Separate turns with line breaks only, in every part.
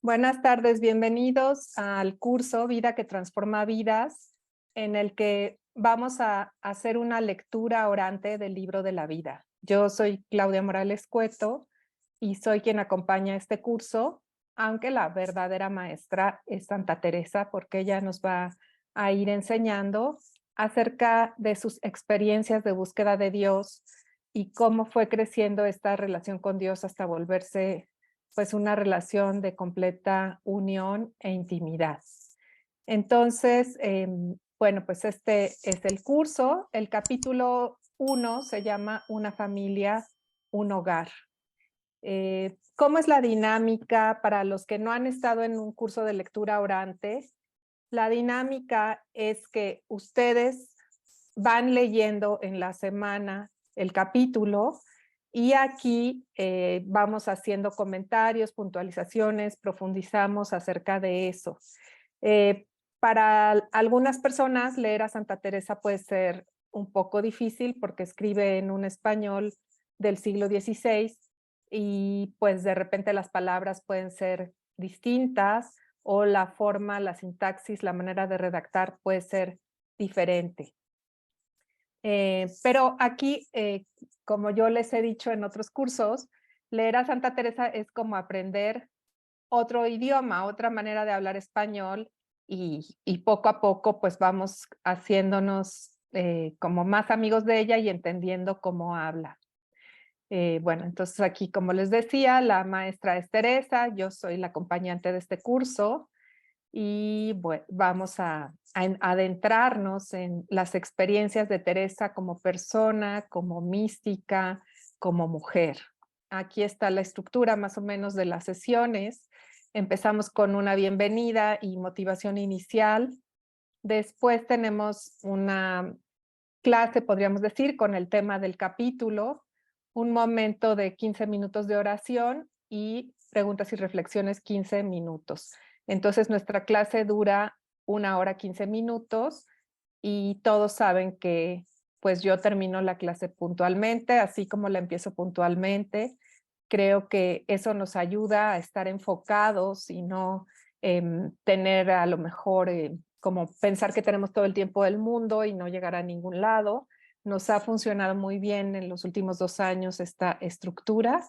Buenas tardes, bienvenidos al curso Vida que transforma vidas, en el que vamos a hacer una lectura orante del libro de la vida. Yo soy Claudia Morales Cueto y soy quien acompaña este curso, aunque la verdadera maestra es Santa Teresa, porque ella nos va a ir enseñando acerca de sus experiencias de búsqueda de Dios y cómo fue creciendo esta relación con Dios hasta volverse pues una relación de completa unión e intimidad. Entonces, bueno, pues este es el curso. El capítulo 1 se llama Una familia, un hogar. ¿Cómo es la dinámica para los que no han estado en un curso de lectura orante? La dinámica es que ustedes van leyendo en la semana el capítulo y aquí vamos haciendo comentarios, puntualizaciones, profundizamos acerca de eso. Eh, para algunas personas leer a Santa Teresa puede ser un poco difícil porque escribe en un español del siglo XVI y pues de repente las palabras pueden ser distintas o la forma, la sintaxis, la manera de redactar puede ser diferente. Pero aquí, como yo les he dicho en otros cursos, leer a Santa Teresa es como aprender otro idioma, otra manera de hablar español y poco a poco pues vamos haciéndonos como más amigos de ella y entendiendo cómo habla. Bueno, entonces aquí, como les decía, la maestra es Teresa, yo soy la acompañante de este curso y bueno, vamos a adentrarnos en las experiencias de Teresa como persona, como mística, como mujer. Aquí está la estructura más o menos de las sesiones. Empezamos con una bienvenida y motivación inicial. Después tenemos una clase, podríamos decir, con el tema del capítulo, un momento de 15 minutos de oración y preguntas y reflexiones 15 minutos. Entonces nuestra clase dura 1 hora 15 minutos y todos saben que pues yo termino la clase puntualmente, así como la empiezo puntualmente. Creo que eso nos ayuda a estar enfocados y no tener a lo mejor como pensar que tenemos todo el tiempo del mundo y no llegar a ningún lado. Nos ha funcionado muy bien en los últimos 2 años esta estructura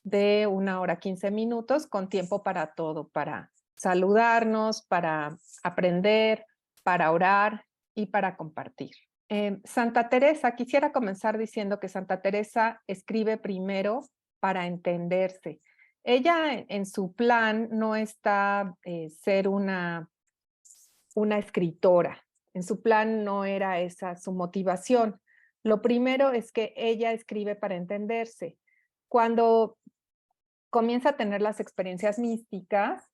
de 1 hora 15 minutos con tiempo para todo, para saludarnos, para aprender, para orar y para compartir. Santa Teresa, quisiera comenzar diciendo que Santa Teresa escribe primero para entenderse. Ella en su plan no está ser una escritora. En su plan no era esa su motivación. Lo primero es que ella escribe para entenderse. Cuando comienza a tener las experiencias místicas,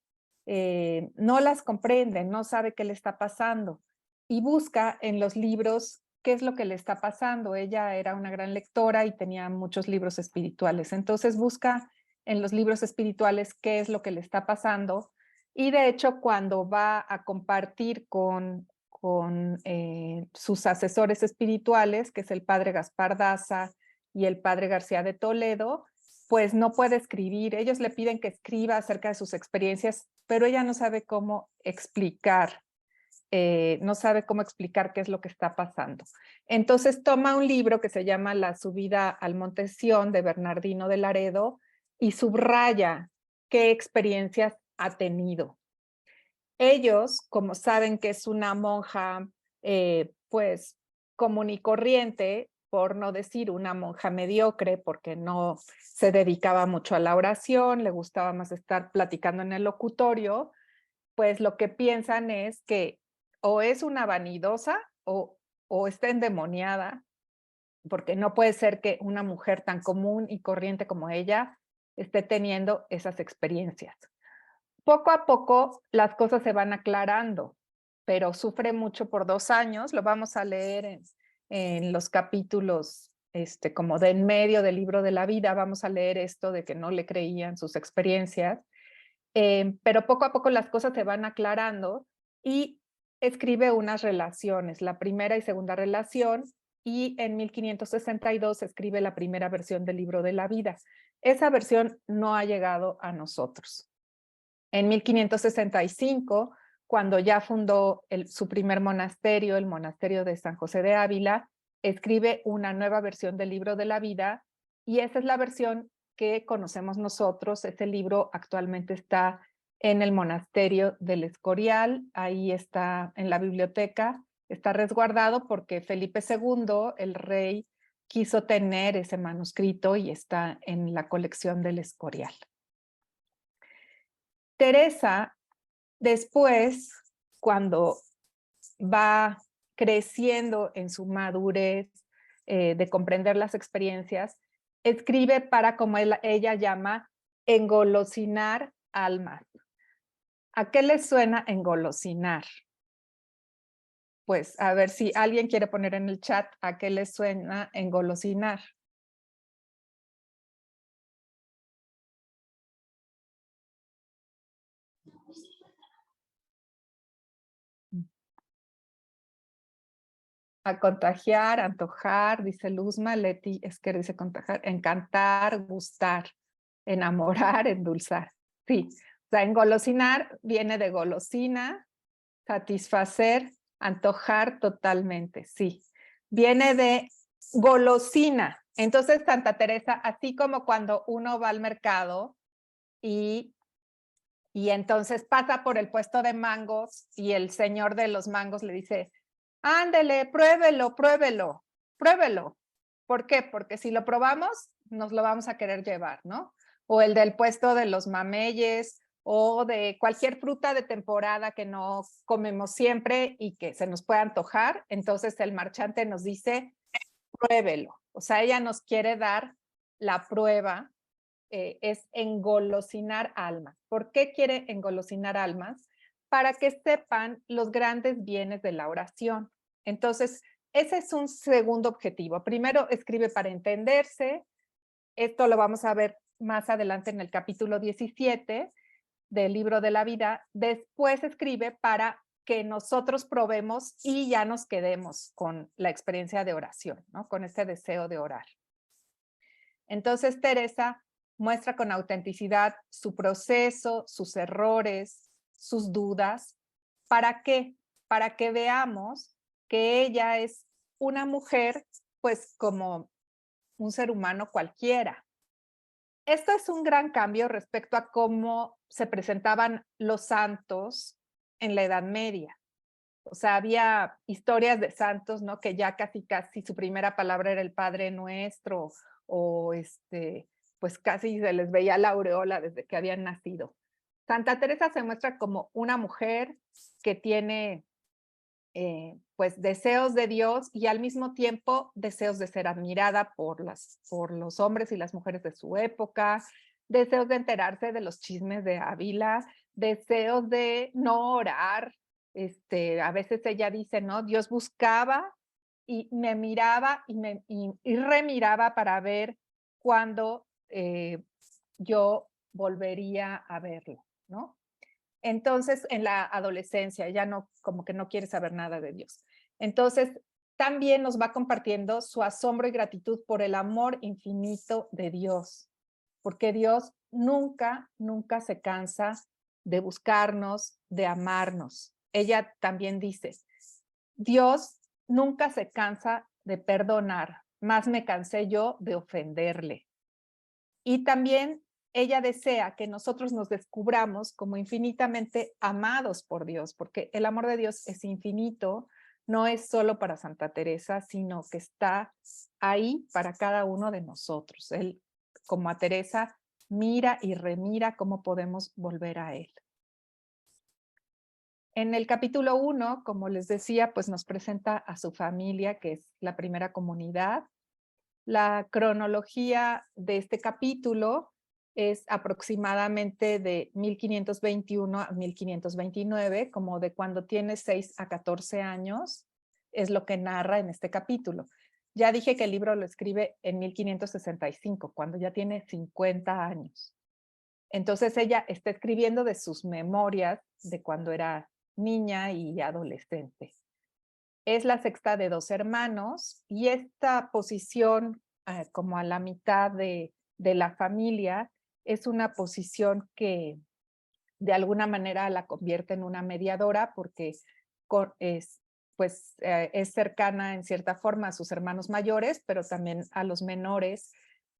no las comprende, no sabe qué le está pasando y busca en los libros qué es lo que le está pasando. Ella era una gran lectora y tenía muchos libros espirituales. Entonces busca en los libros espirituales qué es lo que le está pasando y de hecho cuando va a compartir con sus asesores espirituales, que es el padre Gaspar Daza y el padre García de Toledo, pues no puede escribir. Ellos le piden que escriba acerca de sus experiencias, pero ella no sabe cómo explicar, no sabe cómo explicar qué es lo que está pasando. Entonces toma un libro que se llama La subida al Monte Sión de Bernardino de Laredo y subraya qué experiencias ha tenido. Ellos, como saben que es una monja, pues común y corriente, por no decir una monja mediocre, porque no se dedicaba mucho a la oración, le gustaba más estar platicando en el locutorio, pues lo que piensan es que o es una vanidosa o está endemoniada, porque no puede ser que una mujer tan común y corriente como ella esté teniendo esas experiencias. Poco a poco las cosas se van aclarando, pero sufre mucho por 2 años. Lo vamos a leer en los capítulos como de en medio del libro de la vida. Vamos a leer esto de que no le creían sus experiencias, pero poco a poco las cosas se van aclarando y escribe unas relaciones, la primera y segunda relación, y en 1562 escribe la primera versión del libro de la vida. Esa versión no ha llegado a nosotros. En 1565, cuando ya fundó su primer monasterio, el monasterio de San José de Ávila, escribe una nueva versión del libro de la vida, y esa es la versión que conocemos nosotros. Este libro actualmente está en el monasterio del Escorial, ahí está en la biblioteca, está resguardado porque Felipe II, el rey, quiso tener ese manuscrito y está en la colección del Escorial. Teresa, después, cuando va creciendo en su madurez de comprender las experiencias, escribe para, como ella llama, engolosinar almas. ¿A qué les suena engolosinar? Pues a ver si alguien quiere poner en el chat a qué les suena engolosinar. A contagiar, antojar, dice Luzma, Leti es que dice contagiar, encantar, gustar, enamorar, endulzar. Sí, o sea, engolosinar viene de golosina, satisfacer, antojar totalmente, sí. Viene de golosina. Entonces, Santa Teresa, así como cuando uno va al mercado y entonces pasa por el puesto de mangos y el señor de los mangos le dice, ándele, pruébelo, pruébelo, pruébelo. ¿Por qué? Porque si lo probamos, nos lo vamos a querer llevar, ¿no? O el del puesto de los mameyes o de cualquier fruta de temporada que no comemos siempre y que se nos pueda antojar. Entonces el marchante nos dice, pruébelo. O sea, ella nos quiere dar la prueba, es engolosinar almas. ¿Por qué quiere engolosinar almas? Para que sepan los grandes bienes de la oración. Entonces, ese es un segundo objetivo. Primero, escribe para entenderse. Esto lo vamos a ver más adelante en el capítulo 17 del libro de la vida. Después escribe para que nosotros probemos y ya nos quedemos con la experiencia de oración, ¿no? Con este deseo de orar. Entonces, Teresa muestra con autenticidad su proceso, sus errores, sus dudas. ¿Para qué? Para que veamos que ella es una mujer, pues como un ser humano cualquiera. Esto es un gran cambio respecto a cómo se presentaban los santos en la Edad Media. O sea, había historias de santos, ¿no? Que ya casi su primera palabra era el Padre Nuestro, o pues casi se les veía la aureola desde que habían nacido. Santa Teresa se muestra como una mujer que tiene pues deseos de Dios y al mismo tiempo deseos de ser admirada por los hombres y las mujeres de su época, deseos de enterarse de los chismes de Ávila, deseos de no orar. A veces ella dice, ¿no? Dios buscaba y me miraba y remiraba para ver cuándo yo volvería a verlo, ¿no? Entonces, en la adolescencia, ya no, como que no quiere saber nada de Dios. Entonces, también nos va compartiendo su asombro y gratitud por el amor infinito de Dios, porque Dios nunca, nunca se cansa de buscarnos, de amarnos. Ella también dice, Dios nunca se cansa de perdonar, más me cansé yo de ofenderle. Y también ella desea que nosotros nos descubramos como infinitamente amados por Dios, porque el amor de Dios es infinito, no es solo para Santa Teresa, sino que está ahí para cada uno de nosotros. Él, como a Teresa, mira y remira cómo podemos volver a él. En el capítulo 1, como les decía, pues nos presenta a su familia, que es la primera comunidad. La cronología de este capítulo es aproximadamente de 1521 a 1529, como de cuando tiene 6 a 14 años, es lo que narra en este capítulo. Ya dije que el libro lo escribe en 1565, cuando ya tiene 50 años. Entonces ella está escribiendo de sus memorias de cuando era niña y adolescente. Es la sexta de 2 hermanos y esta posición como a la mitad de la familia es una posición que de alguna manera la convierte en una mediadora porque es cercana en cierta forma a sus hermanos mayores, pero también a los menores.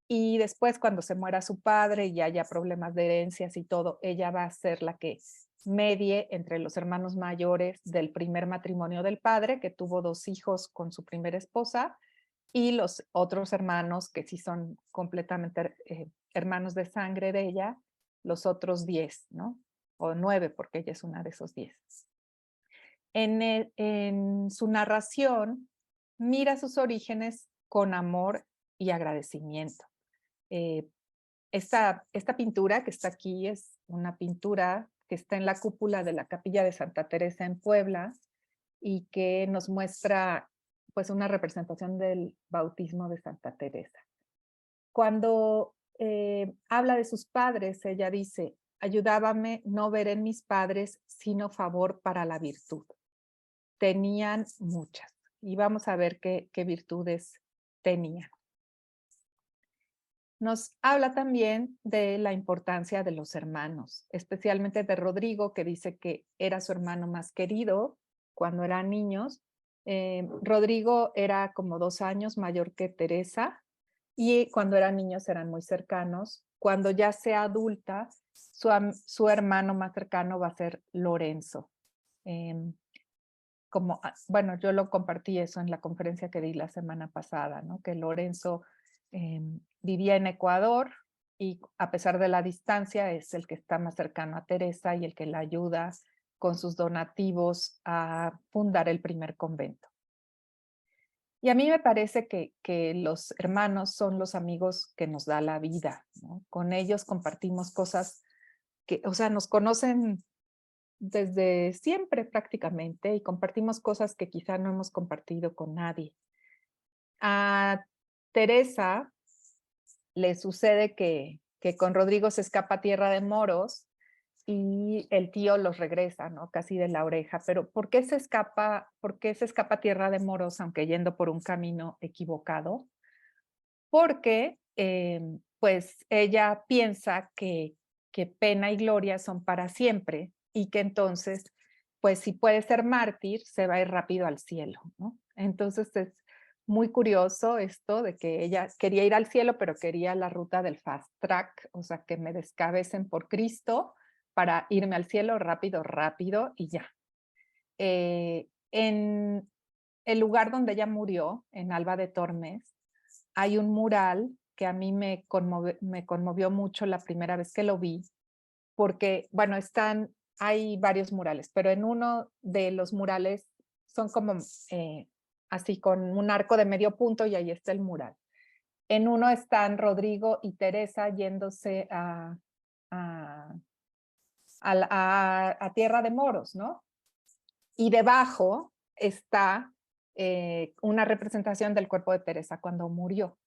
Y después, cuando se muera su padre y haya problemas de herencias y todo, ella va a ser la que medie entre los hermanos mayores del primer matrimonio del padre, que tuvo 2 hijos con su primera esposa, y los otros hermanos que sí son completamente hermanos de sangre de ella, los otros 10, ¿no? O 9, porque ella es una de esos 10. En su narración, mira sus orígenes con amor y agradecimiento. Eh, esta pintura que está aquí es una pintura que está en la cúpula de la Capilla de Santa Teresa en Puebla y que nos muestra pues una representación del bautismo de Santa Teresa. Cuando habla de sus padres, ella dice: ayudábame no ver en mis padres sino favor para la virtud. Tenían muchas y vamos a ver qué virtudes tenían. Nos habla también de la importancia de los hermanos, especialmente de Rodrigo, que dice que era su hermano más querido cuando eran niños. Rodrigo era como 2 años mayor que Teresa y cuando eran niños eran muy cercanos. Cuando ya sea adulta, su hermano más cercano va a ser Lorenzo. Bueno, yo lo compartí eso en la conferencia que di la semana pasada, ¿no? Que Lorenzo vivía en Ecuador y a pesar de la distancia es el que está más cercano a Teresa y el que la ayuda con sus donativos a fundar el primer convento. Y a mí me parece que los hermanos son los amigos que nos da la vida, ¿no? Con ellos compartimos cosas que, o sea, nos conocen desde siempre prácticamente y compartimos cosas que quizá no hemos compartido con nadie. A Teresa le sucede que con Rodrigo se escapa a tierra de moros y el tío los regresa, ¿no? Casi de la oreja. Pero ¿por qué se escapa a tierra de moros aunque yendo por un camino equivocado? Porque pues ella piensa que pena y gloria son para siempre y que entonces, pues si puede ser mártir, se va a ir rápido al cielo, ¿no? Entonces es muy curioso esto de que ella quería ir al cielo, pero quería la ruta del fast track, o sea, que me descabecen por Cristo para irme al cielo rápido, rápido y ya. En el lugar donde ella murió, en Alba de Tormes, hay un mural que a mí me conmovió mucho la primera vez que lo vi, porque, bueno, hay varios murales, pero en uno de los murales son como así con un arco de medio punto y ahí está el mural. En uno están Rodrigo y Teresa yéndose a, a Tierra de Moros, ¿no? Y debajo está una representación del cuerpo de Teresa cuando murió.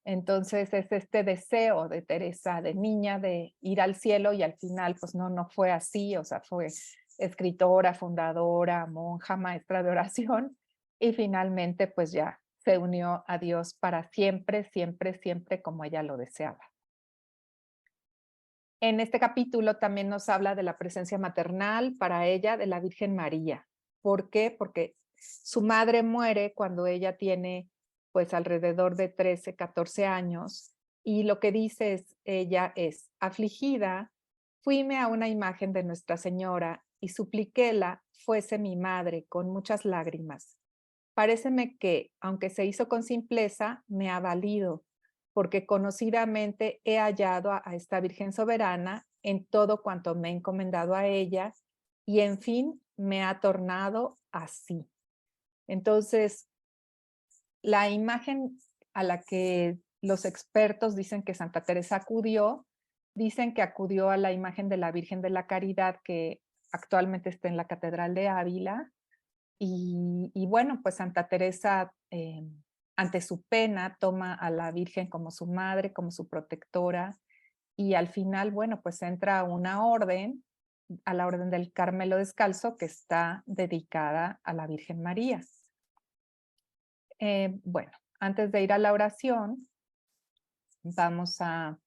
Entonces es este deseo de Teresa de niña de ir al cielo y al final pues no fue así, o sea, fue escritora, fundadora, monja, maestra de oración y finalmente pues ya se unió a Dios para siempre, siempre, siempre como ella lo deseaba. En este capítulo también nos habla de la presencia maternal para ella de la Virgen María. ¿Por qué? Porque su madre muere cuando ella tiene pues alrededor de 13, 14 años y lo que dice ella es: afligida, fuime a una imagen de Nuestra Señora y supliquéla fuese mi madre con muchas lágrimas. Paréceme que, aunque se hizo con simpleza, me ha valido, porque conocidamente he hallado a esta Virgen soberana en todo cuanto me he encomendado a ella, y en fin me ha tornado así. Entonces, la imagen a la que los expertos dicen que Santa Teresa acudió, dicen que acudió a la imagen de la Virgen de la Caridad que actualmente está en la Catedral de Ávila, y bueno, pues Santa Teresa, ante su pena, toma a la Virgen como su madre, como su protectora, y al final, bueno, pues entra a una orden, a la Orden del Carmelo Descalzo, que está dedicada a la Virgen María. Bueno, antes de ir a la oración, vamos a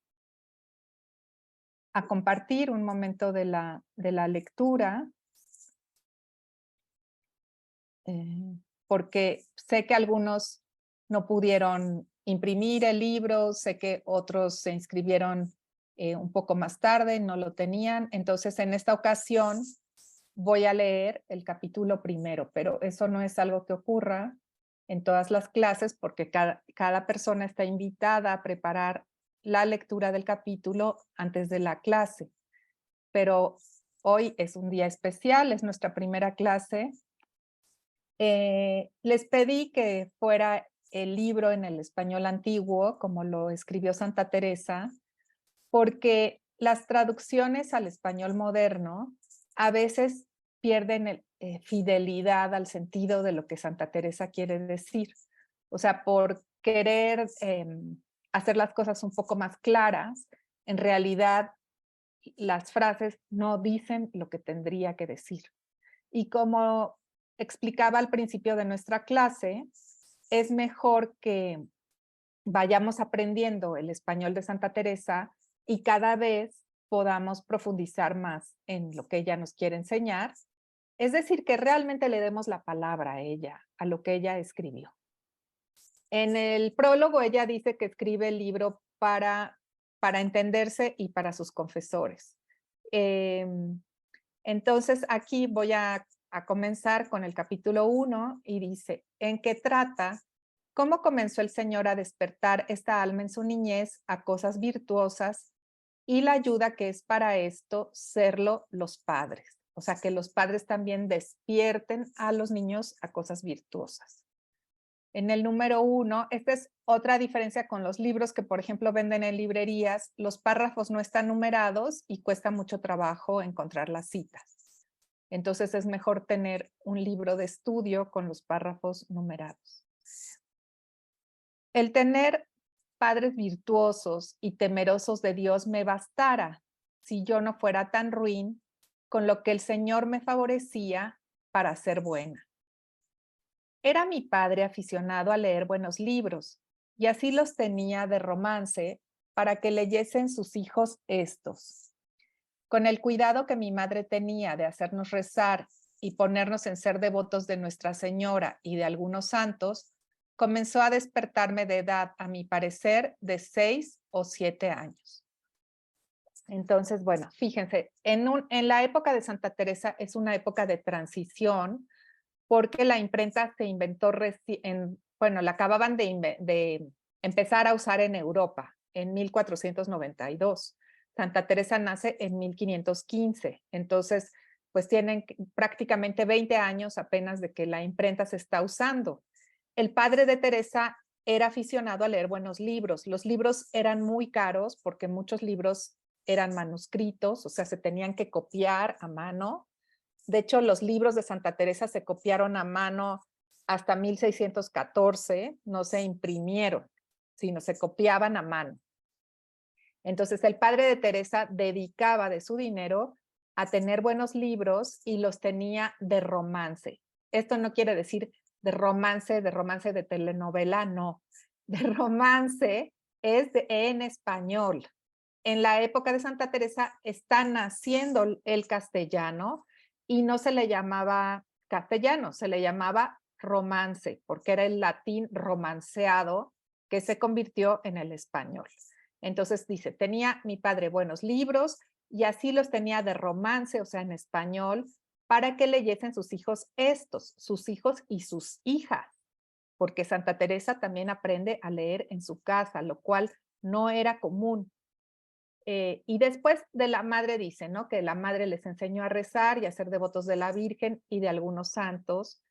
a compartir un momento de la lectura, porque sé que algunos no pudieron imprimir el libro, sé que otros se inscribieron un poco más tarde, no lo tenían. Entonces, en esta ocasión voy a leer el capítulo primero, pero eso no es algo que ocurra en todas las clases porque cada persona está invitada a preparar la lectura del capítulo antes de la clase. Pero hoy es un día especial, es nuestra primera clase. Les pedí que fuera el libro en el español antiguo, como lo escribió Santa Teresa, porque las traducciones al español moderno a veces pierden fidelidad al sentido de lo que Santa Teresa quiere decir. O sea, por querer hacer las cosas un poco más claras, en realidad las frases no dicen lo que tendría que decir. Y como explicaba al principio de nuestra clase, es mejor que vayamos aprendiendo el español de Santa Teresa y cada vez podamos profundizar más en lo que ella nos quiere enseñar. Es decir, que realmente le demos la palabra a ella, a lo que ella escribió. En el prólogo ella dice que escribe el libro para entenderse y para sus confesores. Entonces aquí voy a comenzar con el capítulo 1 y dice, ¿en qué trata? ¿Cómo comenzó el Señor a despertar esta alma en su niñez a cosas virtuosas y la ayuda que es para esto serlo los padres? O sea, que los padres también despierten a los niños a cosas virtuosas. En el número 1, esta es otra diferencia con los libros que, por ejemplo, venden en librerías. Los párrafos no están numerados y cuesta mucho trabajo encontrar las citas. Entonces es mejor tener un libro de estudio con los párrafos numerados. El tener padres virtuosos y temerosos de Dios me bastara si yo no fuera tan ruin con lo que el Señor me favorecía para ser buena. Era mi padre aficionado a leer buenos libros, y así los tenía de romance para que leyesen sus hijos estos. Con el cuidado que mi madre tenía de hacernos rezar y ponernos en ser devotos de Nuestra Señora y de algunos santos, comenzó a despertarme de edad, a mi parecer, de 6 o 7 años. Entonces, bueno, fíjense, en la época de Santa Teresa es una época de transición, porque la imprenta se inventó, bueno, la acababan de empezar a usar en Europa en 1492. Santa Teresa nace en 1515, entonces pues tienen prácticamente 20 años apenas de que la imprenta se está usando. El padre de Teresa era aficionado a leer buenos libros. Los libros eran muy caros porque muchos libros eran manuscritos, o sea, se tenían que copiar a mano. De hecho, los libros de Santa Teresa se copiaron a mano hasta 1614, no se imprimieron, sino se copiaban a mano. Entonces, el padre de Teresa dedicaba de su dinero a tener buenos libros y los tenía de romance. Esto no quiere decir de romance de telenovela, no. De romance es en español. En la época de Santa Teresa está naciendo el castellano y no se le llamaba castellano, se le llamaba romance, porque era el latín romanceado que se convirtió en el español. Entonces dice, tenía mi padre buenos libros y así los tenía de romance, o sea, en español, para que leyesen sus hijos estos, sus hijos y sus hijas, porque Santa Teresa también aprende a leer en su casa, lo cual no era común. Y después de la madre dice, ¿no? Que la madre les enseñó a rezar y a ser devotos de la Virgen y de algunos santos,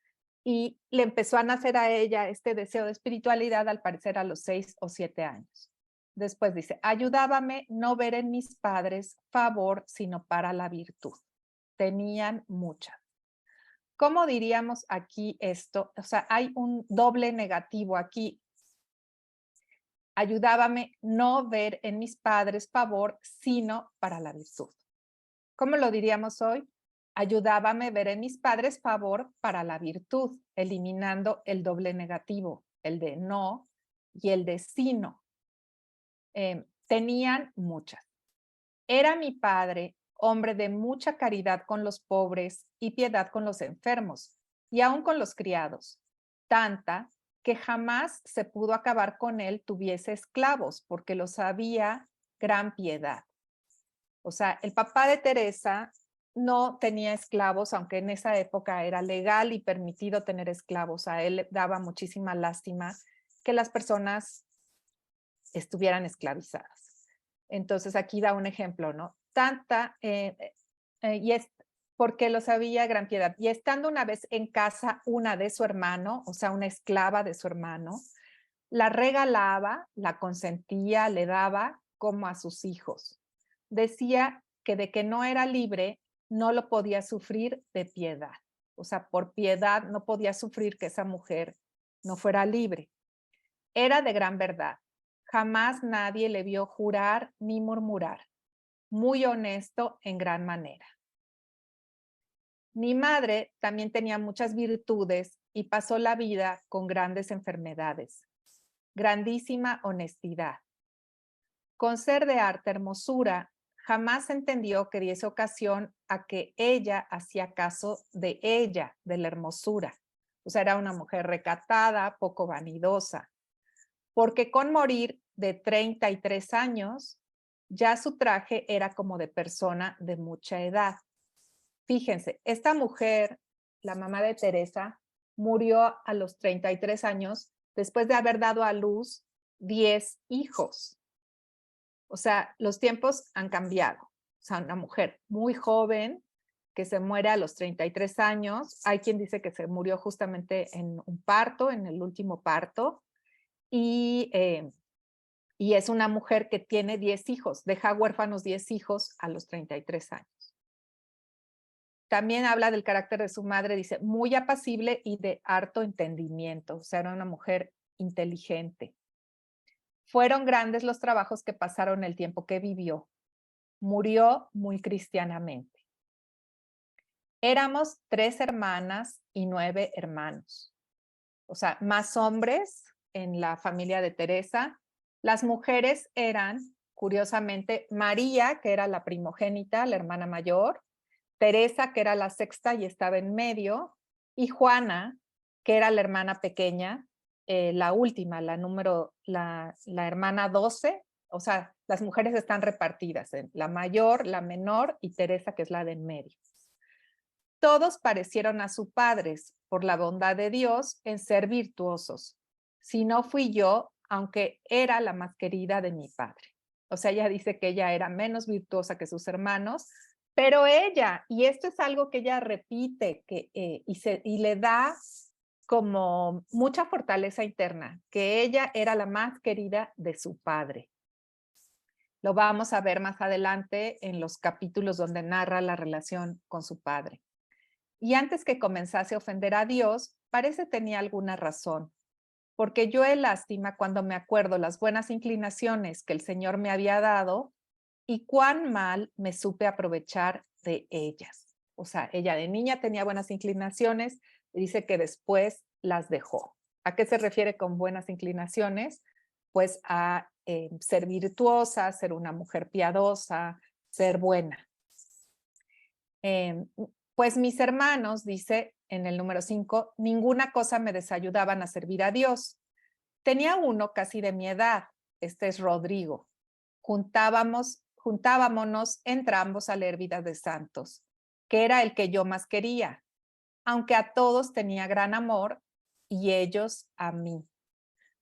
y le empezó a nacer a ella este deseo de espiritualidad al parecer a los 6 o 7 años. Después dice, ayudábame no ver en mis padres favor, sino para la virtud. Tenían mucha. ¿Cómo diríamos aquí esto? O sea, hay un doble negativo aquí. Ayudábame no ver en mis padres favor, sino para la virtud. ¿Cómo lo diríamos hoy? Ayudábame ver en mis padres favor para la virtud, eliminando el doble negativo, el de no y el de sino. Tenían muchas. Era mi padre, hombre de mucha caridad con los pobres y piedad con los enfermos, y aun con los criados, tanta que jamás se pudo acabar con él tuviese esclavos, porque los había gran piedad. O sea, el papá de Teresa no tenía esclavos, aunque en esa época era legal y permitido tener esclavos. A él le daba muchísima lástima que las personas estuvieran esclavizadas. Entonces aquí da un ejemplo, ¿no? Y es porque lo sabía gran piedad. Y estando una vez en casa una de su hermano, o sea, una esclava de su hermano, la regalaba, la consentía, le daba como a sus hijos. Decía que de que no era libre, no lo podía sufrir de piedad. O sea, por piedad no podía sufrir que esa mujer no fuera libre. Era de gran verdad. Jamás nadie le vio jurar ni murmurar. Muy honesto en gran manera. Mi madre también tenía muchas virtudes y pasó la vida con grandes enfermedades. Grandísima honestidad. Con ser de harta hermosura, jamás entendió que diese ocasión a que ella hacía caso de ella, de la hermosura. O sea, era una mujer recatada, poco vanidosa. Porque con morir de 33 años, ya su traje era como de persona de mucha edad. Fíjense, esta mujer, la mamá de Teresa, murió a los 33 años después de haber dado a luz 10 hijos. O sea, los tiempos han cambiado. O sea, una mujer muy joven que se muere a los 33 años. Hay quien dice que se murió justamente en un parto, en el último parto. Y es una mujer que tiene 10 hijos, deja huérfanos 10 hijos a los 33 años. También habla del carácter de su madre, dice, muy apacible y de harto entendimiento, o sea, era una mujer inteligente. Fueron grandes los trabajos que pasaron el tiempo que vivió. Murió muy cristianamente. Éramos 3 hermanas y 9 hermanos. O sea, más hombres en la familia de Teresa. Las mujeres eran, curiosamente, María, que era la primogénita, la hermana mayor, Teresa, que era la sexta y estaba en medio, y Juana, que era la hermana pequeña, la última, la hermana 12. O sea, las mujeres están repartidas en la mayor, la menor y Teresa, que es la de en medio. Todos parecieron a sus padres, por la bondad de Dios, en ser virtuosos. Si no fui yo, aunque era la más querida de mi padre. O sea, ella dice que ella era menos virtuosa que sus hermanos, pero ella, y esto es algo que ella repite y le da como mucha fortaleza interna, que ella era la más querida de su padre. Lo vamos a ver más adelante en los capítulos donde narra la relación con su padre. Y antes que comenzase a ofender a Dios, parece tenía alguna razón, porque yo he lástima cuando me acuerdo las buenas inclinaciones que el Señor me había dado y cuán mal me supe aprovechar de ellas. O sea, ella de niña tenía buenas inclinaciones y dice que después las dejó. ¿A qué se refiere con buenas inclinaciones? Pues a ser virtuosa, ser una mujer piadosa, ser buena. Pues mis hermanos, dice en el número 5, ninguna cosa me desayudaban a servir a Dios. Tenía uno casi de mi edad, este es Rodrigo. Juntábamos entrambos a leer vidas de santos, que era el que yo más quería, aunque a todos tenía gran amor y ellos a mí.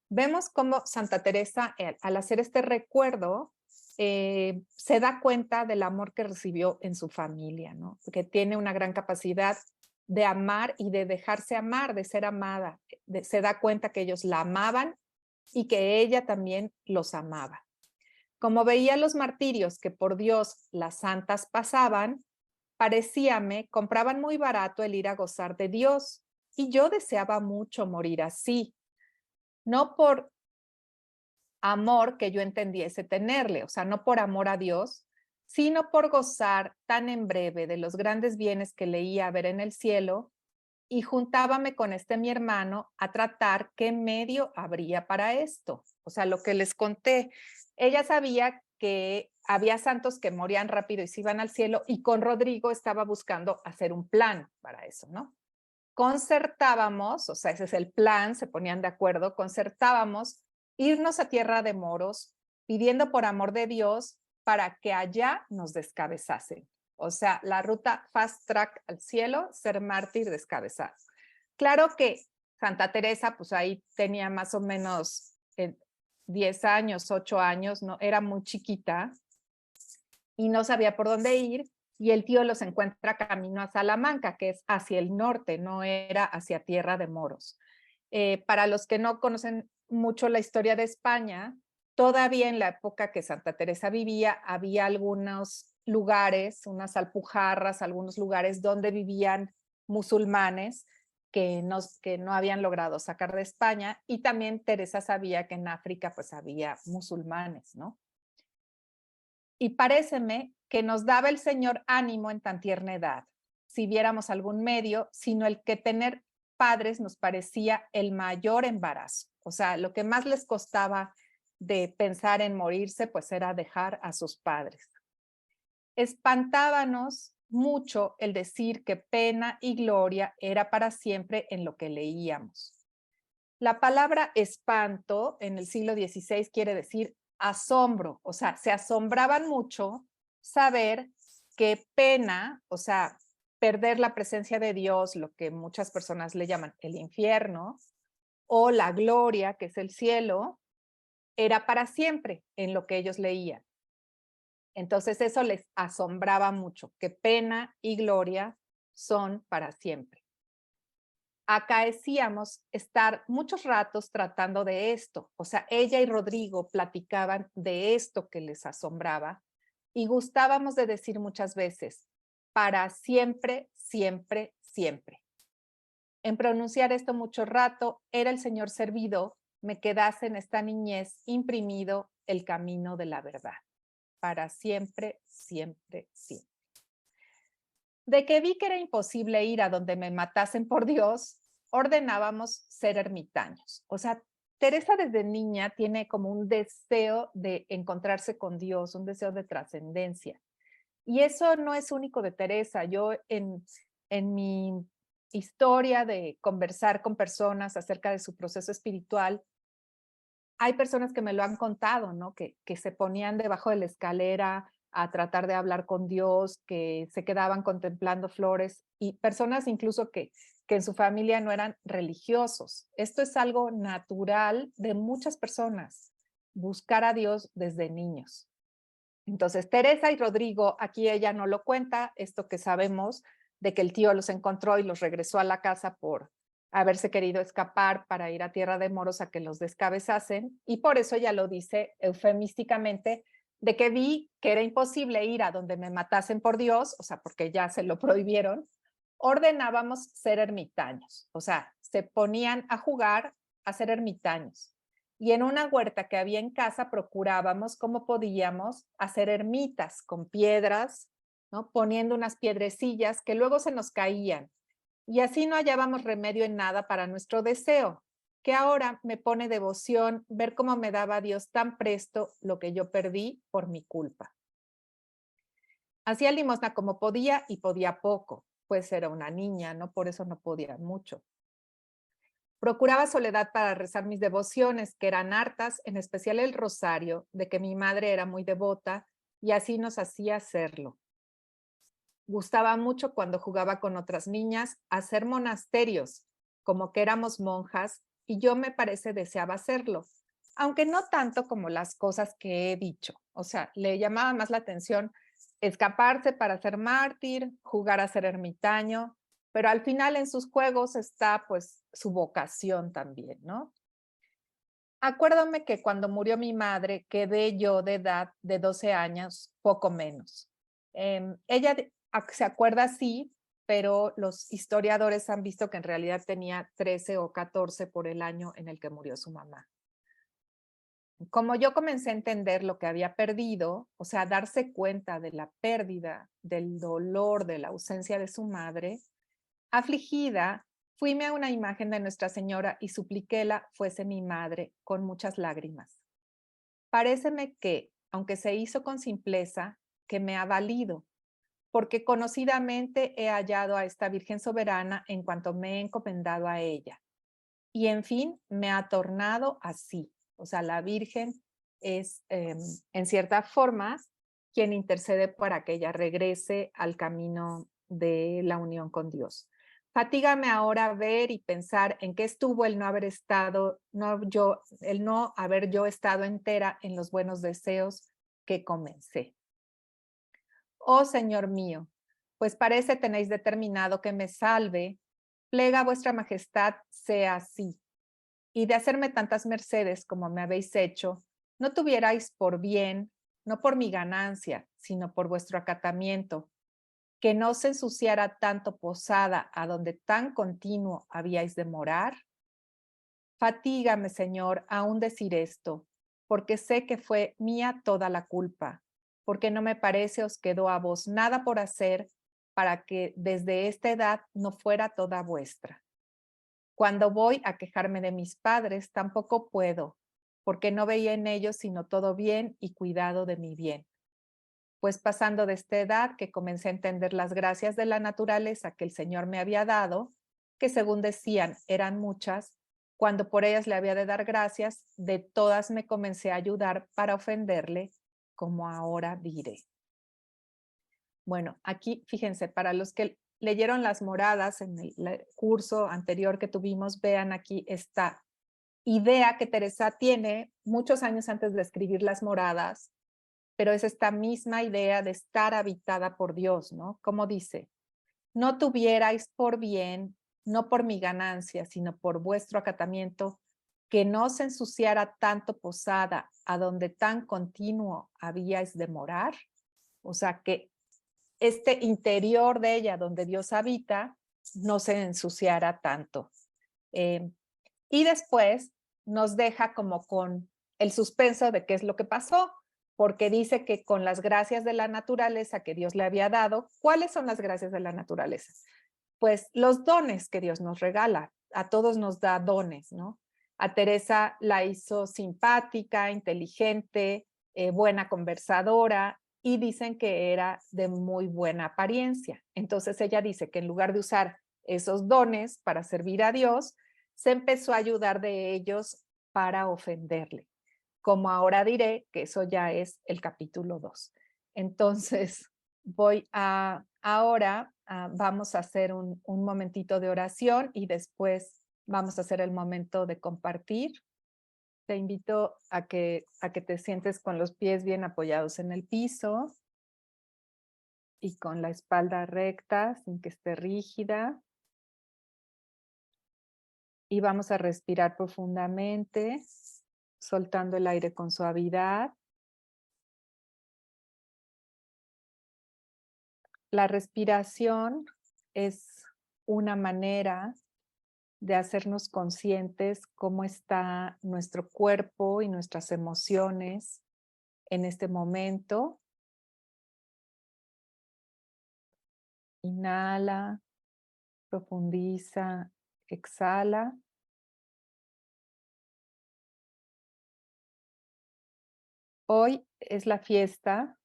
Vemos cómo Santa Teresa, al hacer este recuerdo, se da cuenta del amor que recibió en su familia, ¿no? Que tiene una gran capacidad de amar y de dejarse amar, de ser amada. Se da cuenta que ellos la amaban y que ella también los amaba. Como veía los martirios que por Dios las santas pasaban, parecíame, compraban muy barato el ir a gozar de Dios, y yo deseaba mucho morir así, no por amor que yo entendiese tenerle, o sea, no por amor a Dios, sino por gozar tan en breve de los grandes bienes que leía ver en el cielo, y juntábame con este mi hermano a tratar qué medio habría para esto. O sea, lo que les conté, ella sabía que había santos que morían rápido y se iban al cielo, y con Rodrigo estaba buscando hacer un plan para eso, ¿no? Concertábamos, o sea, ese es el plan, se ponían de acuerdo, concertábamos irnos a tierra de moros, pidiendo por amor de Dios para que allá nos descabezasen. O sea, la ruta fast track al cielo, ser mártir descabezado. Claro que Santa Teresa, pues ahí tenía más o menos 10 años, 8 años, no, era muy chiquita y no sabía por dónde ir, y el tío los encuentra camino a Salamanca, que es hacia el norte, no era hacia tierra de moros. Para los que no conocen mucho la historia de España, todavía en la época que Santa Teresa vivía, había algunos lugares, unas alpujarras, algunos lugares donde vivían musulmanes que no habían logrado sacar de España, y también Teresa sabía que en África pues había musulmanes, ¿no? Y paréceme que nos daba el Señor ánimo en tan tierna edad, si viéramos algún medio, sino el que tener padres nos parecía el mayor embarazo. O sea, lo que más les costaba de pensar en morirse, pues era dejar a sus padres. Espantábanos mucho el decir que pena y gloria era para siempre en lo que leíamos. La palabra espanto en el siglo XVI quiere decir asombro, o sea, se asombraban mucho saber que pena, o sea, perder la presencia de Dios, lo que muchas personas le llaman el infierno, o la gloria, que es el cielo, era para siempre en lo que ellos leían. Entonces eso les asombraba mucho, que pena y gloria son para siempre. Acaecíamos estar muchos ratos tratando de esto. O sea, ella y Rodrigo platicaban de esto que les asombraba, y gustábamos de decir muchas veces, para siempre, siempre, siempre. En pronunciar esto mucho rato, era el Señor servido, me quedase en esta niñez imprimido el camino de la verdad. Para siempre, siempre, siempre. De que vi que era imposible ir a donde me matasen por Dios, ordenábamos ser ermitaños. O sea, Teresa desde niña tiene como un deseo de encontrarse con Dios, un deseo de trascendencia. Y eso no es único de Teresa. Yo en mi historia de conversar con personas acerca de su proceso espiritual, hay personas que me lo han contado, ¿no? Que se ponían debajo de la escalera a tratar de hablar con Dios, que se quedaban contemplando flores, y personas incluso que en su familia no eran religiosos. Esto es algo natural de muchas personas, buscar a Dios desde niños. Entonces, Teresa y Rodrigo, aquí ella no lo cuenta, esto que sabemos de que el tío los encontró y los regresó a la casa por haberse querido escapar para ir a tierra de moros a que los descabezasen, y por eso ella lo dice eufemísticamente, de que vi que era imposible ir a donde me matasen por Dios, o sea, porque ya se lo prohibieron, ordenábamos ser ermitaños, o sea, se ponían a jugar a ser ermitaños. Y en una huerta que había en casa procurábamos cómo podíamos hacer ermitas con piedras, ¿no? Poniendo unas piedrecillas que luego se nos caían. Y así no hallábamos remedio en nada para nuestro deseo, que ahora me pone devoción ver cómo me daba Dios tan presto lo que yo perdí por mi culpa. Hacía limosna como podía y podía poco, pues era una niña, ¿no? Por eso no podía mucho. Procuraba soledad para rezar mis devociones, que eran hartas, en especial el rosario, de que mi madre era muy devota y así nos hacía hacerlo. Gustaba mucho cuando jugaba con otras niñas a hacer monasterios, como que éramos monjas, y yo me parece deseaba hacerlo, aunque no tanto como las cosas que he dicho. O sea, le llamaba más la atención escaparse para ser mártir, jugar a ser ermitaño, pero al final en sus juegos está pues su vocación también, ¿no? Acuérdame que cuando murió mi madre quedé yo de edad de 12 años, poco menos. Ella se acuerda así, pero los historiadores han visto que en realidad tenía 13 o 14 por el año en el que murió su mamá. Como yo comencé a entender lo que había perdido, o sea, darse cuenta de la pérdida, del dolor, de la ausencia de su madre, afligida, fuime a una imagen de Nuestra Señora y supliquéla fuese mi madre con muchas lágrimas. Paréceme que, aunque se hizo con simpleza, que me ha valido, porque conocidamente he hallado a esta Virgen soberana en cuanto me he encomendado a ella. Y en fin, me ha tornado así. O sea, la Virgen es, en cierta forma, quien intercede para que ella regrese al camino de la unión con Dios. Fatígame ahora ver y pensar en qué estuvo el no haber estado, el no haber yo estado entera en los buenos deseos que comencé. Oh Señor mío, pues parece tenéis determinado que me salve, plega a vuestra majestad sea así, y de hacerme tantas mercedes como me habéis hecho, no tuvierais por bien, no por mi ganancia, sino por vuestro acatamiento, que no se ensuciara tanto posada a donde tan continuo habíais de morar. Fatígame, Señor, aún decir esto, porque sé que fue mía toda la culpa, porque no me parece os quedó a vos nada por hacer para que desde esta edad no fuera toda vuestra. Cuando voy a quejarme de mis padres, tampoco puedo, porque no veía en ellos sino todo bien y cuidado de mi bien. Pues pasando de esta edad que comencé a entender las gracias de la naturaleza que el Señor me había dado, que según decían eran muchas, cuando por ellas le había de dar gracias, de todas me comencé a ayudar para ofenderle, como ahora diré. Bueno, aquí fíjense, para los que leyeron las moradas en el curso anterior que tuvimos, vean aquí esta idea que Teresa tiene muchos años antes de escribir las moradas, pero es esta misma idea de estar habitada por Dios, ¿no? Como dice, no tuvierais por bien, no por mi ganancia, sino por vuestro acatamiento, que no se ensuciara tanto posada a donde tan continuo habíais de morar. O sea, que este interior de ella, donde Dios habita, no se ensuciara tanto. Y después nos deja como con el suspenso de qué es lo que pasó, porque dice que con las gracias de la naturaleza que Dios le había dado, ¿cuáles son las gracias de la naturaleza? Pues los dones que Dios nos regala, a todos nos da dones, ¿no? A Teresa la hizo simpática, inteligente, buena conversadora, y dicen que era de muy buena apariencia. Entonces ella dice que en lugar de usar esos dones para servir a Dios, se empezó a ayudar de ellos para ofenderle. Como ahora diré, que eso ya es el capítulo 2. Entonces, vamos a hacer un momentito de oración y después vamos a hacer el momento de compartir. Te invito a que te sientes con los pies bien apoyados en el piso y con la espalda recta, sin que esté rígida. Y vamos a respirar profundamente, soltando el aire con suavidad. La respiración es una manera de hacernos conscientes cómo está nuestro cuerpo y nuestras emociones en este momento. Inhala, profundiza, exhala. Hoy es la fiesta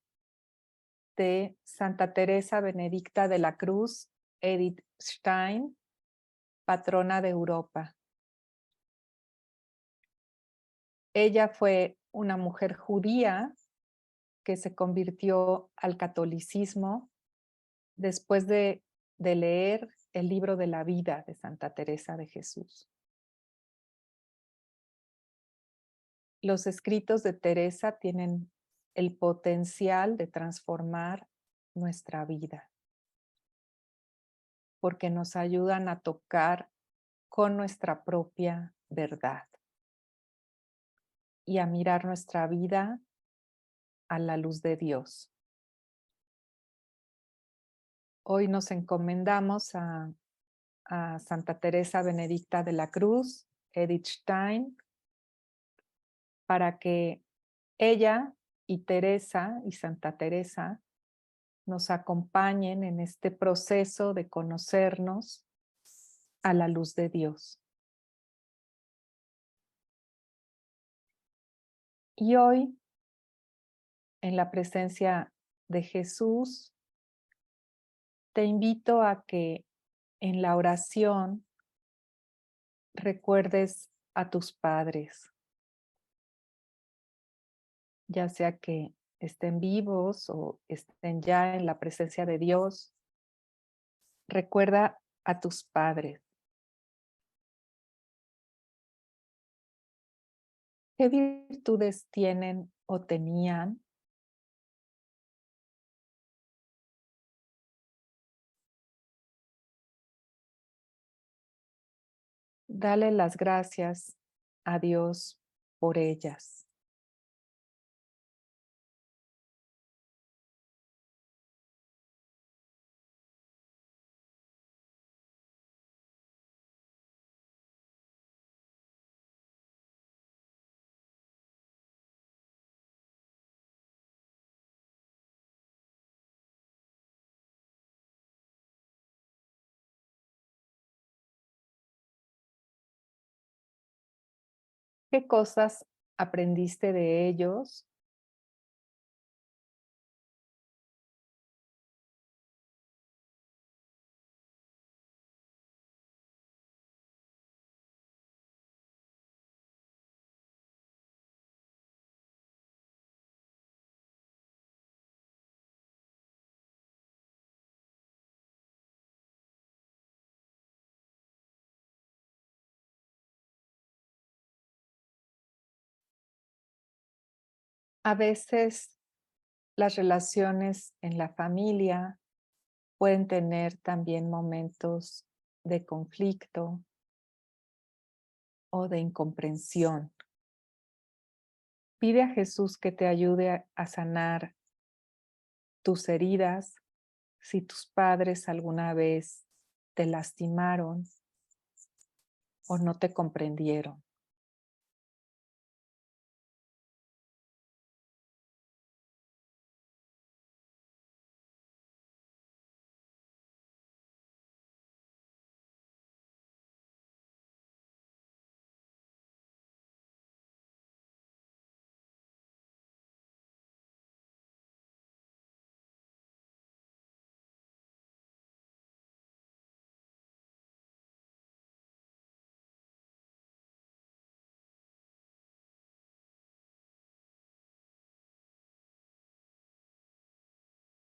de Santa Teresa Benedicta de la Cruz, Edith Stein, patrona de Europa. Ella fue una mujer judía que se convirtió al catolicismo después de leer el libro de la vida de Santa Teresa de Jesús. Los escritos de Teresa tienen el potencial de transformar nuestra vida, porque nos ayudan a tocar con nuestra propia verdad y a mirar nuestra vida a la luz de Dios. Hoy nos encomendamos a Santa Teresa Benedicta de la Cruz, Edith Stein, para que ella y Teresa y Santa Teresa nos acompañen en este proceso de conocernos a la luz de Dios. Y hoy en la presencia de Jesús, te invito a que en la oración recuerdes a tus padres, ya sea que estén vivos o estén ya en la presencia de Dios. Recuerda a tus padres. ¿Qué virtudes tienen o tenían? Dale las gracias a Dios por ellas. ¿Qué cosas aprendiste de ellos? A veces las relaciones en la familia pueden tener también momentos de conflicto o de incomprensión. Pide a Jesús que te ayude a sanar tus heridas si tus padres alguna vez te lastimaron o no te comprendieron.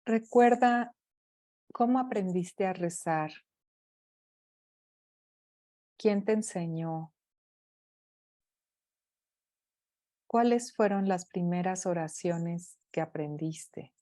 Recuerda cómo aprendiste a rezar, quién te enseñó, cuáles fueron las primeras oraciones que aprendiste.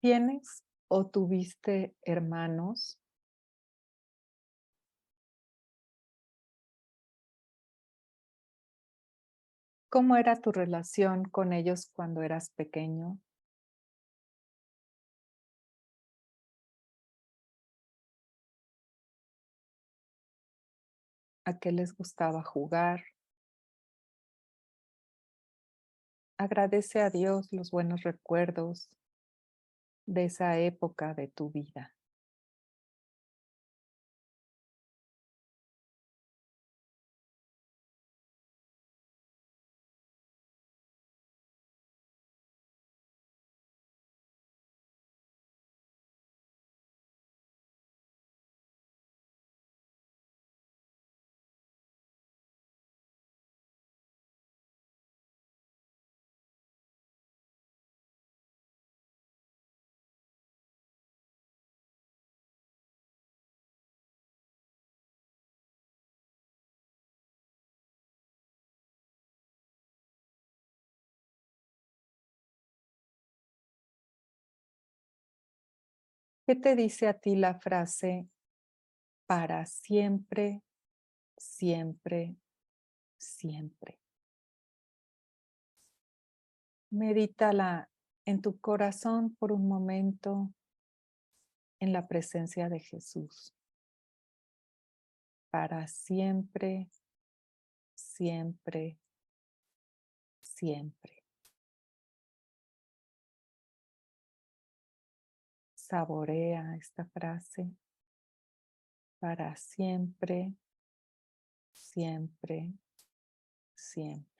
¿Tienes o tuviste hermanos? ¿Cómo era tu relación con ellos cuando eras pequeño? ¿A qué les gustaba jugar? Agradece a Dios los buenos recuerdos de esa época de tu vida. ¿Qué te dice a ti la frase para siempre, siempre, siempre? Medítala en tu corazón por un momento en la presencia de Jesús. Para siempre, siempre, siempre. Saborea esta frase. Para siempre, siempre, siempre.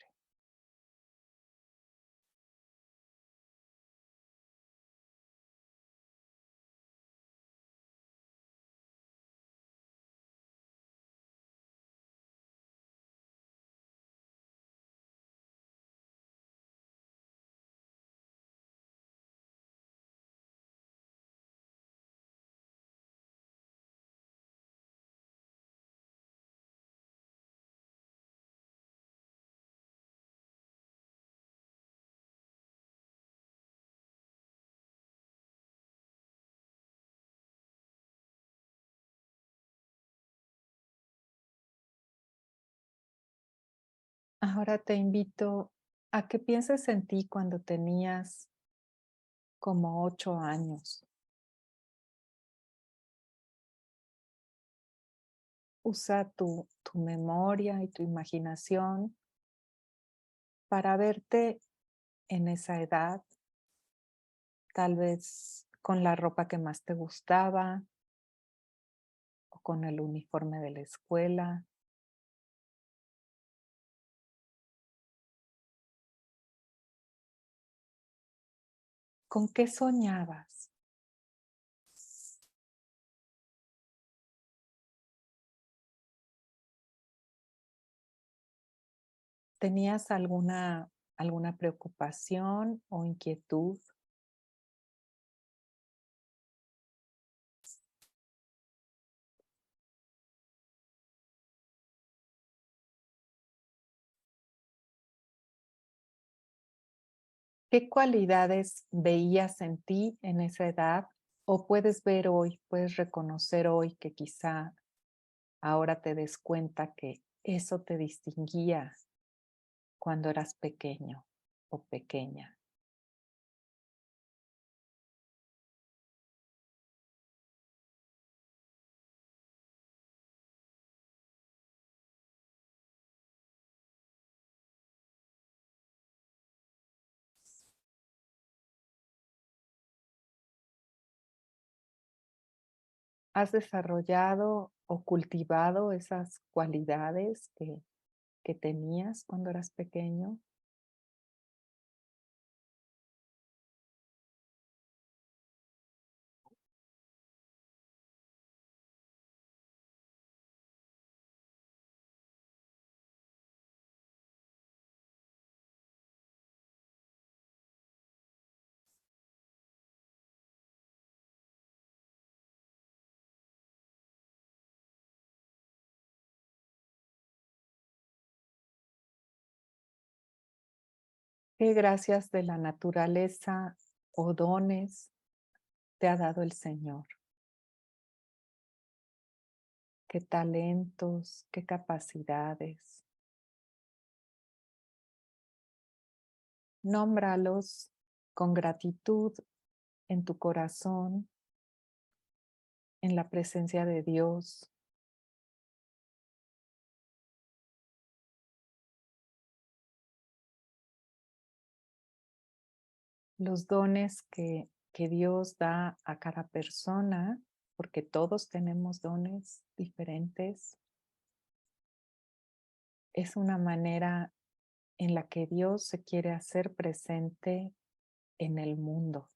Ahora te invito a que pienses en ti cuando tenías como 8 años. Usa tu memoria y tu imaginación para verte en esa edad, tal vez con la ropa que más te gustaba o con el uniforme de la escuela. ¿Con qué soñabas? ¿Tenías alguna preocupación o inquietud? ¿Qué cualidades veías en ti en esa edad? ¿O puedes ver hoy, puedes reconocer hoy que quizá ahora te des cuenta que eso te distinguía cuando eras pequeño o pequeña? ¿Has desarrollado o cultivado esas cualidades que tenías cuando eras pequeño? ¿Qué gracias de la naturaleza o dones te ha dado el Señor? ¿Qué talentos, qué capacidades? Nómbralos con gratitud en tu corazón, en la presencia de Dios. Los dones que Dios da a cada persona, porque todos tenemos dones diferentes, es una manera en la que Dios se quiere hacer presente en el mundo.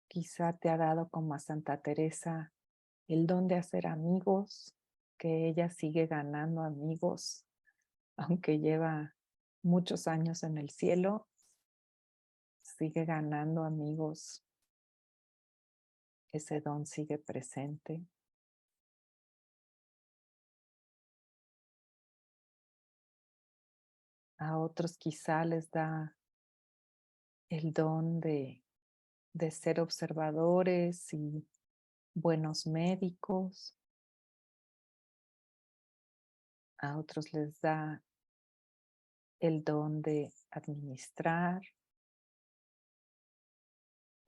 Quizá te ha dado como a Santa Teresa el don de hacer amigos, que ella sigue ganando amigos, aunque lleva muchos años en el cielo, sigue ganando amigos, ese don sigue presente. A otros quizá les da el don de ser observadores y buenos médicos. A otros les da el don de administrar,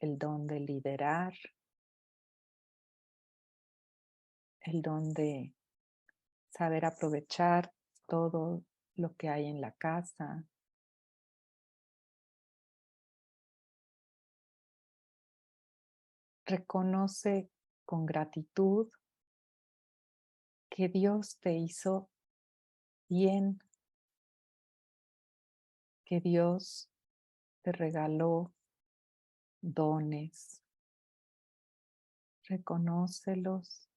el don de liderar, el don de saber aprovechar todo lo que hay en la casa. Reconoce con gratitud que Dios te hizo bien, que Dios te regaló dones. Reconócelos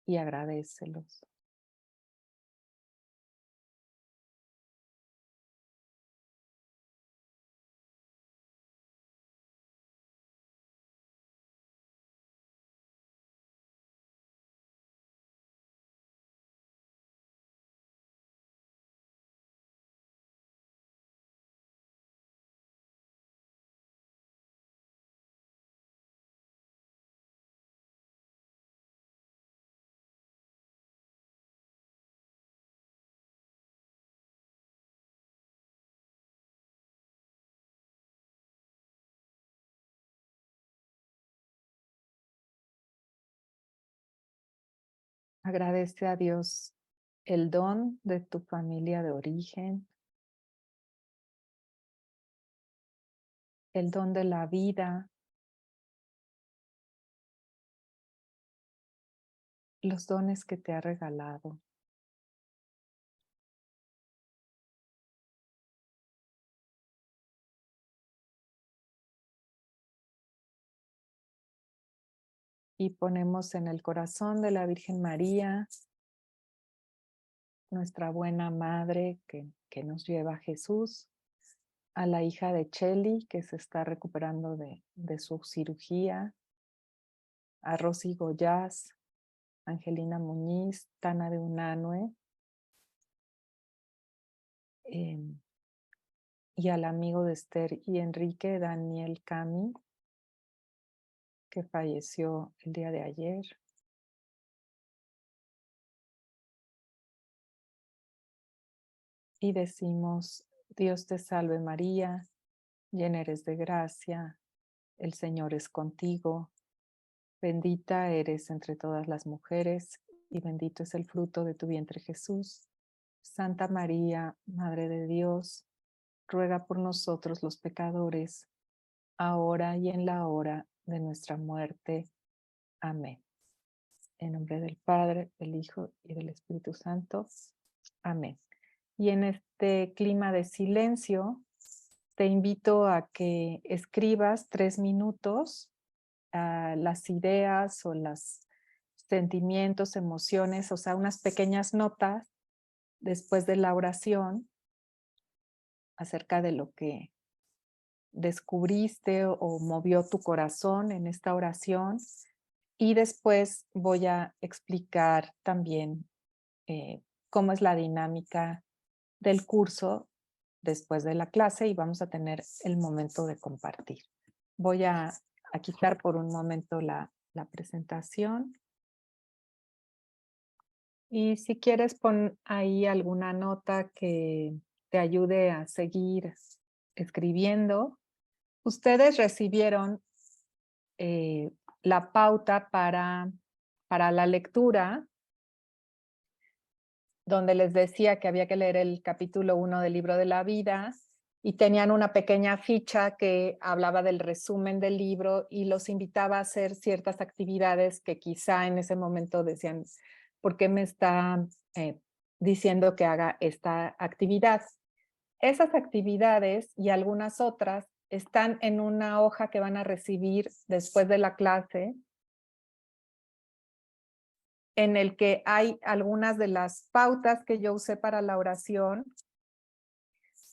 y agradécelos. Agradece a Dios el don de tu familia de origen, el don de la vida, los dones que te ha regalado. Y ponemos en el corazón de la Virgen María, nuestra buena madre que nos lleva a Jesús, a la hija de Cheli que se está recuperando de su cirugía, a Rosy Goyaz, Angelina Muñiz, Tana de Unanue, y al amigo de Esther y Enrique, Daniel Cami, que falleció el día de ayer. Y decimos, Dios te salve María, llena eres de gracia, el Señor es contigo, bendita eres entre todas las mujeres, y bendito es el fruto de tu vientre Jesús. Santa María, Madre de Dios, ruega por nosotros los pecadores, ahora y en la hora de nuestra muerte. Amén. En nombre del Padre, del Hijo y del Espíritu Santo. Amén. Y en este clima de silencio, te invito a que escribas 3 minutos las ideas o los sentimientos, emociones, o sea, unas pequeñas notas después de la oración acerca de lo que descubriste o movió tu corazón en esta oración. Y después voy a explicar también cómo es la dinámica del curso después de la clase y vamos a tener el momento de compartir. Voy a quitar por un momento la presentación. Y si quieres pon ahí alguna nota que te ayude a seguir escribiendo. Ustedes recibieron la pauta para la lectura, donde les decía que había que leer el capítulo 1 del libro de la vida y tenían una pequeña ficha que hablaba del resumen del libro y los invitaba a hacer ciertas actividades que quizá en ese momento decían, ¿por qué me está diciendo que haga esta actividad? Esas actividades y algunas otras están en una hoja que van a recibir después de la clase, en el que hay algunas de las pautas que yo usé para la oración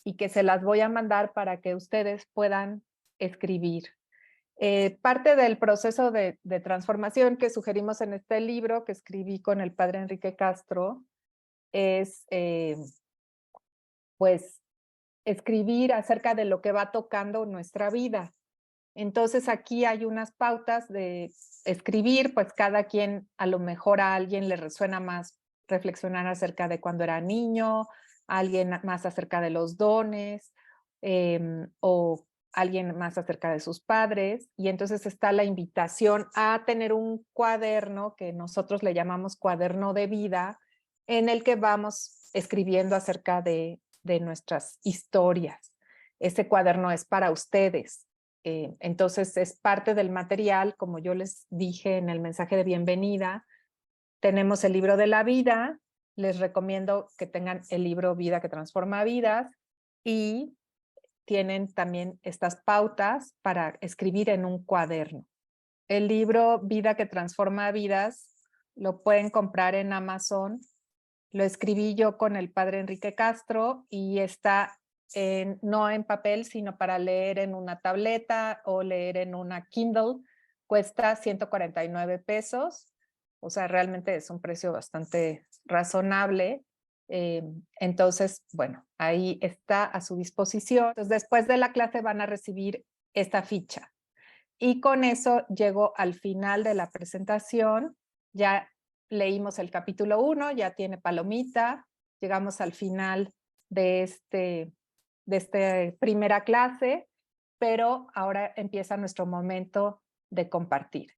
y que se las voy a mandar para que ustedes puedan escribir. Parte del proceso de transformación que sugerimos en este libro que escribí con el padre Enrique Castro es pues escribir acerca de lo que va tocando nuestra vida. Entonces aquí hay unas pautas de escribir, pues cada quien, a lo mejor a alguien le resuena más reflexionar acerca de cuando era niño, a alguien más acerca de los dones, o alguien más acerca de sus padres. Y entonces está la invitación a tener un cuaderno que nosotros le llamamos cuaderno de vida, en el que vamos escribiendo acerca de nuestras historias. Ese cuaderno es para ustedes. Entonces es parte del material, como yo les dije en el mensaje de bienvenida. Tenemos el libro de la vida, les recomiendo que tengan el libro Vida que transforma vidas, y tienen también estas pautas para escribir en un cuaderno. El libro Vida que transforma vidas lo pueden comprar en Amazon. Lo escribí yo con el padre Enrique Castro y está no en papel, sino para leer en una tableta o leer en una Kindle. Cuesta 149 pesos. O sea, realmente es un precio bastante razonable. Entonces, bueno, ahí está a su disposición. Entonces, después de la clase van a recibir esta ficha. Y con eso llego al final de la presentación. Ya leímos el capítulo 1, ya tiene palomita. Llegamos al final de esta primera clase, pero ahora empieza nuestro momento de compartir.